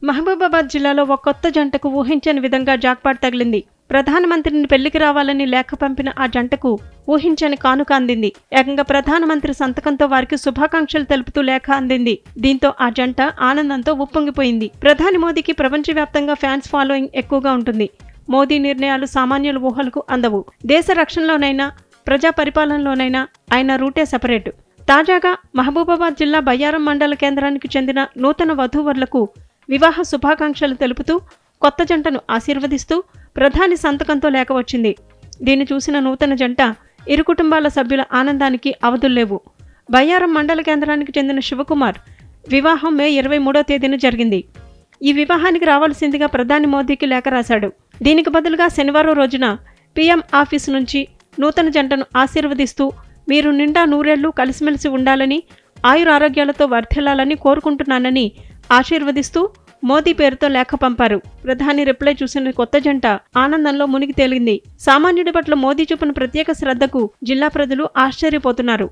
మహబూబాబాద్ జిల్లాలో ఒక కొత్త జంటకు ఊహించని విధంగా జాక్పాట్ తగిలింది. ప్రధానమంత్రిని పెళ్లికి రావాలని లేఖ పంపిన ఆ జంటకు ఊహించని కానుక అందింది. ఏకంగా ప్రధానమంత్రి సంతకంతో వారికి శుభాకాంక్షలు తెలుపుతూ లేఖ అందింది. దీంతో ఆ జంట ఆనందంతో ఉప్పొంగిపోయింది. ప్రధాని మోదీకి ప్రపంచవ్యాప్తంగా ఫ్యాన్స్ ఫాలోయింగ్ ఎక్కువగా ఉంటుంది. మోదీ నిర్ణయాలు సామాన్యుల ఊహలకు అందవు. దేశ రక్షణలోనైనా ప్రజా పరిపాలనలోనైనా ఆయన రూటే సెపరేట్. తాజాగా మహబూబాబాద్ జిల్లా బయ్యారం మండల కేంద్రానికి చెందిన నూతన వధూవరులకు వివాహ శుభాకాంక్షలు తెలుపుతూ కొత్త జంటను ఆశీర్వదిస్తూ ప్రధాని సంతకంతో లేఖ వచ్చింది. దీన్ని చూసిన నూతన జంట ఇరు కుటుంబాల సభ్యుల ఆనందానికి అవధుల్లేవు. బయ్యారం మండల కేంద్రానికి చెందిన శివకుమార్ వివాహం మే 23వ తేదీన జరిగింది. ఈ వివాహానికి రావాల్సిందిగా ప్రధాని మోదీకి లేఖ రాశాడు. దీనికి బదులుగా శనివారం రోజున పీఎం ఆఫీసు నుంచి నూతన జంటను ఆశీర్వదిస్తూ మీరు నిండా నూరేళ్లు కలిసిమెలిసి ఉండాలని, ఆయురారోగ్యాలతో వర్ధిల్లాలని కోరుకుంటున్నానని ఆశీర్వదిస్తూ మోదీ పేరుతో లేఖ పంపారు. ప్రధాని రిప్లై చూసిన కొత్త జంట ఆనందంలో మునిగి తేలింది. సామాన్యుడి పట్ల మోదీ చూపిన ప్రత్యేక శ్రద్ధకు జిల్లా ప్రజలు ఆశ్చర్యపోతున్నారు.